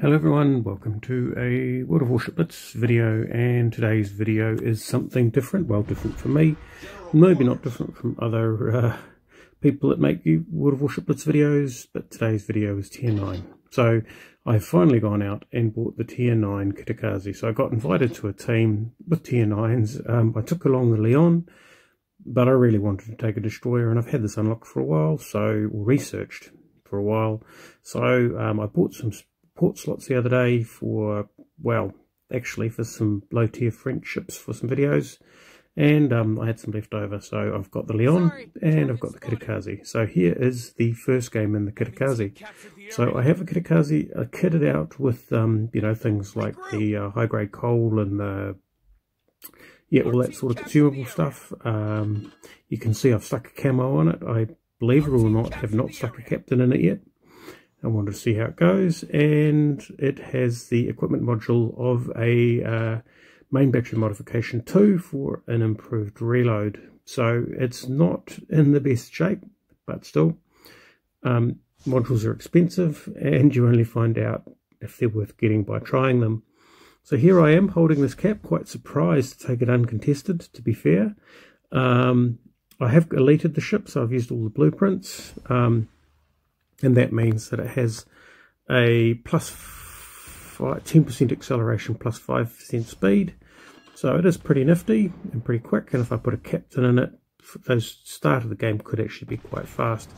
Hello everyone, welcome to a World of Warships Blitz video, and today's video is something different, well different for me, maybe not different from other people that make World of Warships Blitz videos, but today's video is tier 9. So I've finally gone out and bought the tier 9 Kitakaze. So I got invited to a team with tier 9s. I took along the Leon, but I really wanted to take a destroyer, and I've had this unlocked for a while, so researched for a while. So I bought some port slots the other day for, well, actually for some low tier French ships for some videos, and I had some left over, so I've got the Leon and I've got the Kitakaze. So here is the first game in the Kitakaze. So I have a Kitakaze kitted out with you know, things like the high grade coal and the all that sort of consumable stuff. You can see I've stuck a camo on it. I, believe it or not, have not stuck a captain in it yet. I wanted to see how it goes, and it has the equipment module of a main battery modification 2 for an improved reload. So it's not in the best shape, but still, modules are expensive, and you only find out if they're worth getting by trying them. So here I am holding this cap, quite surprised to take it uncontested, to be fair. I have elited the ship, so I've used all the blueprints, and that means that it has a plus 10% acceleration plus 5% speed. So it is pretty nifty and pretty quick, and if I put a captain in it, those start of the game could actually be quite fast.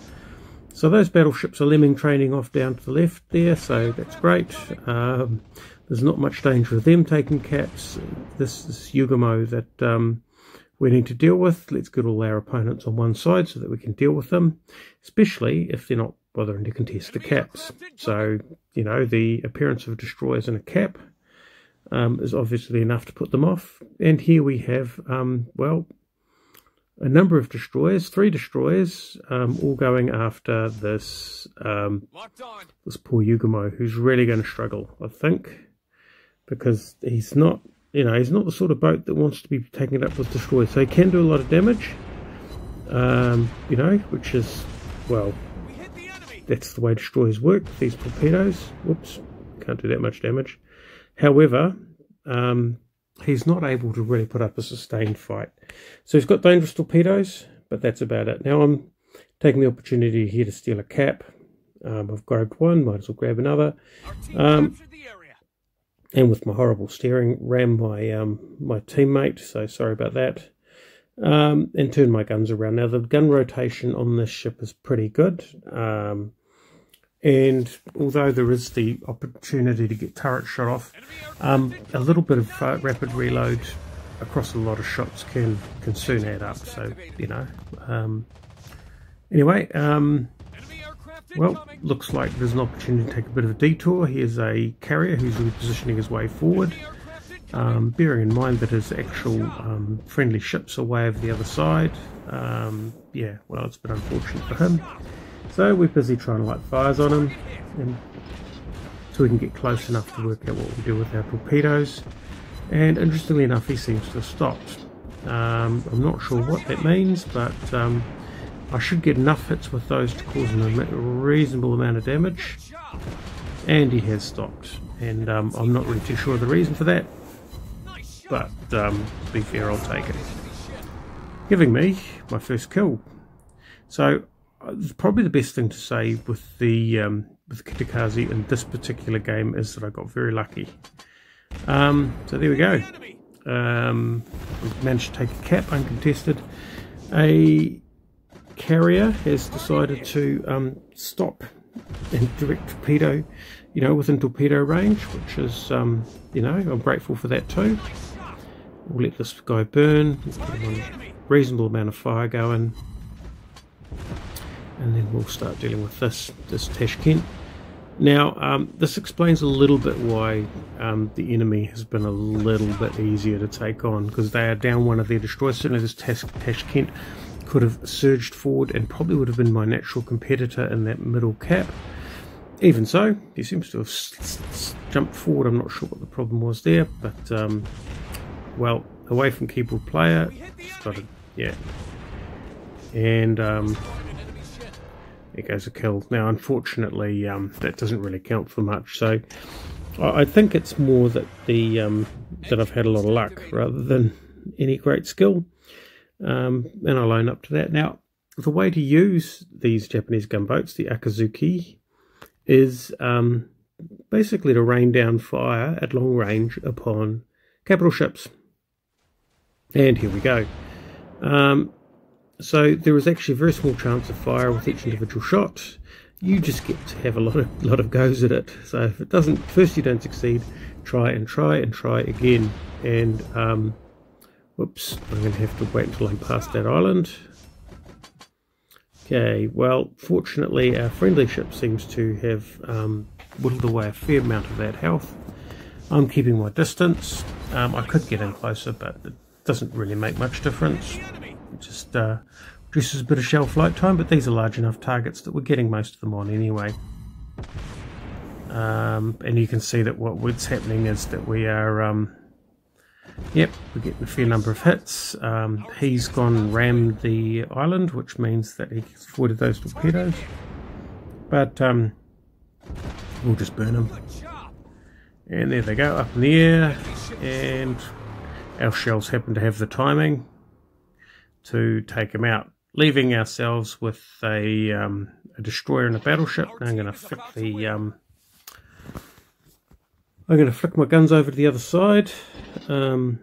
So those battleships are lemming training off down to the left there, so that's great. There's not much danger of them taking caps. This is Yugumo that we need to deal with. Let's get all our opponents on one side so that we can deal with them, especially if they're not bothering to contest the caps. So, you know, the appearance of destroyers in a cap is obviously enough to put them off. And here we have, well, a number of destroyers, 3 destroyers, all going after this this poor Yugumo, who's really going to struggle, I think, because he's not, you know, he's not the sort of boat that wants to be taking it up with destroyers. So he can do a lot of damage, you know, which is, well, that's the way destroyers work, these torpedoes. Whoops, can't do that much damage. However, he's not able to really put up a sustained fight. So he's got dangerous torpedoes, but that's about it. Now I'm taking the opportunity here to steal a cap. I've grabbed one, might as well grab another. And with my horrible steering, ram my teammate, so sorry about that. And turn my guns around. Now the gun rotation on this ship is pretty good, and although there is the opportunity to get turret shot off, a little bit of rapid reload across a lot of shots can soon add up. So, you know, anyway, well, looks like there's an opportunity to take a bit of a detour. Here's a carrier who's repositioning his way forward, bearing in mind that his actual friendly ships are way over the other side. Yeah, well, it's been unfortunate for him. So we're busy trying to light fires on him, and so we can get close enough to work out what we do with our torpedoes. And interestingly enough, he seems to have stopped. I'm not sure what that means, but I should get enough hits with those to cause him a reasonable amount of damage. And he has stopped, and I'm not really too sure of the reason for that, but to be fair, I'll take it. Giving me my first kill. So probably the best thing to say with the Kitakaze in this particular game is that I got very lucky. So there we go. We've managed to take a cap uncontested. A carrier has decided to stop and direct torpedo, you know, within torpedo range, which is, you know, I'm grateful for that too. We'll let this guy burn, get a reasonable amount of fire going, and then we'll start dealing with this Tashkent. Now, this explains a little bit why the enemy has been a little bit easier to take on, because they are down one of their destroyers. Certainly this Tashkent could have surged forward and probably would have been my natural competitor in that middle cap. Even so, he seems to have jumped forward. I'm not sure what the problem was there, but well, away from keyboard player, started, yeah, and there goes a kill. Now, unfortunately, that doesn't really count for much. So I think it's more that that I've had a lot of luck rather than any great skill. And I'll own up to that. Now, the way to use these Japanese gunboats, the Akazuki, is basically to rain down fire at long range upon capital ships. And here we go. So there is actually a very small chance of fire with each individual shot. You just get to have a lot of goes at it. So if it doesn't, first you don't succeed, try and try and try again. And whoops, I'm going to have to wait until I'm past that island. Okay, well, fortunately our friendly ship seems to have whittled away a fair amount of that health. I'm keeping my distance. I could get in closer, but it doesn't really make much difference. It just reduces a bit of shelf light time, but these are large enough targets that we're getting most of them on anyway. And you can see that what's happening is that we are, yep, we're getting a fair number of hits. He's gone and rammed the island, which means that he's avoided those torpedoes. But we'll just burn them. And there they go, up in the air. And our shells happen to have the timing to take them out, leaving ourselves with a destroyer and a battleship. Now I'm going to flick my guns over to the other side, and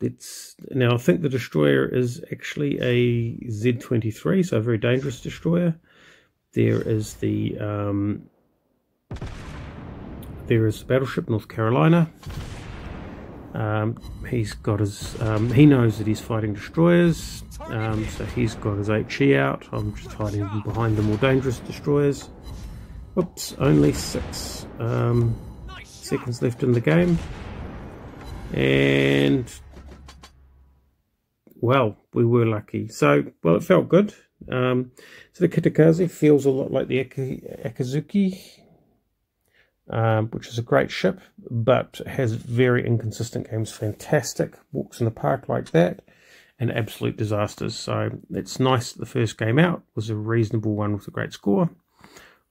it's now I think the destroyer is actually a Z-23, so a very dangerous destroyer. There is the battleship North Carolina. He's got his he knows that he's fighting destroyers, so he's got his HE out. I'm just hiding behind the more dangerous destroyers. Oops, only 6 seconds left in the game, and well, we were lucky. So, well, it felt good. So the Kitakaze feels a lot like the Akazuki, which is a great ship, but has very inconsistent games. Fantastic walks in the park like that, and absolute disasters. So it's nice that the first game out was a reasonable one with a great score.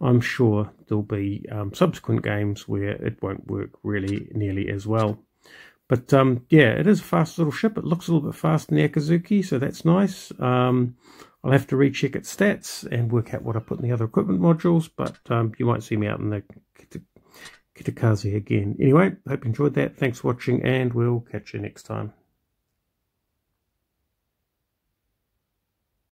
I'm sure there'll be subsequent games where it won't work really nearly as well. But yeah, it is a fast little ship. It looks a little bit faster than the Akazuki, so that's nice. I'll have to recheck its stats and work out what I put in the other equipment modules, but you won't see me out in the Kitakaze again. Anyway, hope you enjoyed that. Thanks for watching, and we'll catch you next time.